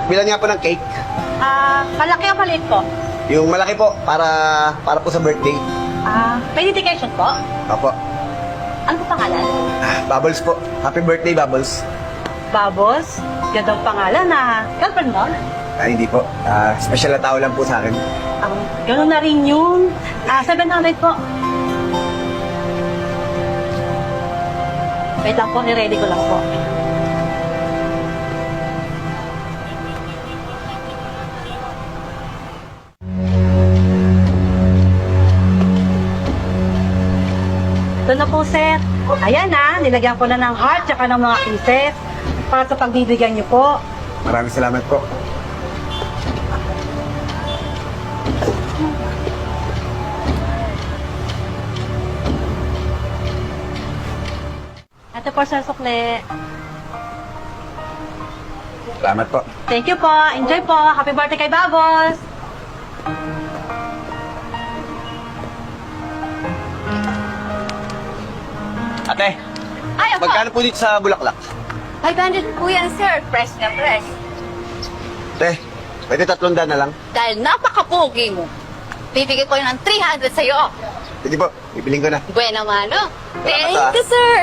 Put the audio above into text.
Bilan nga po ng cake. Malaki o maliit po? Yung malaki po, para po sa birthday. May dedication po? Opo. Ano po pangalan? Bubbles po. Happy birthday, Bubbles. Babos? Ganda ang pangalan girlfriend mo? Hindi po. Special na tao lang po sa akin. Ganun na rin yun. 700 po. Wait lang po, ni-ready ko lang po. Ito na po, sir. Ayan nilagyan ko na ng heart tsaka ng mga kisses para sa pagbibigyan niyo po. Maraming salamat po. Ito po, sir, sukle. Salamat po. Thank you po. Enjoy po. Happy birthday kay Babos. Ate, Ay, ako. magkano po dito sa Bulaklak? 500 po yan, sir. Fresh na fresh. Ate, pwede 300 na lang. Dahil napaka-pogi mo. Bibigay ko yun ng 300 sa'yo. Sige po, bibiling ko na. Buena mano. Salamat, Thank you, sir.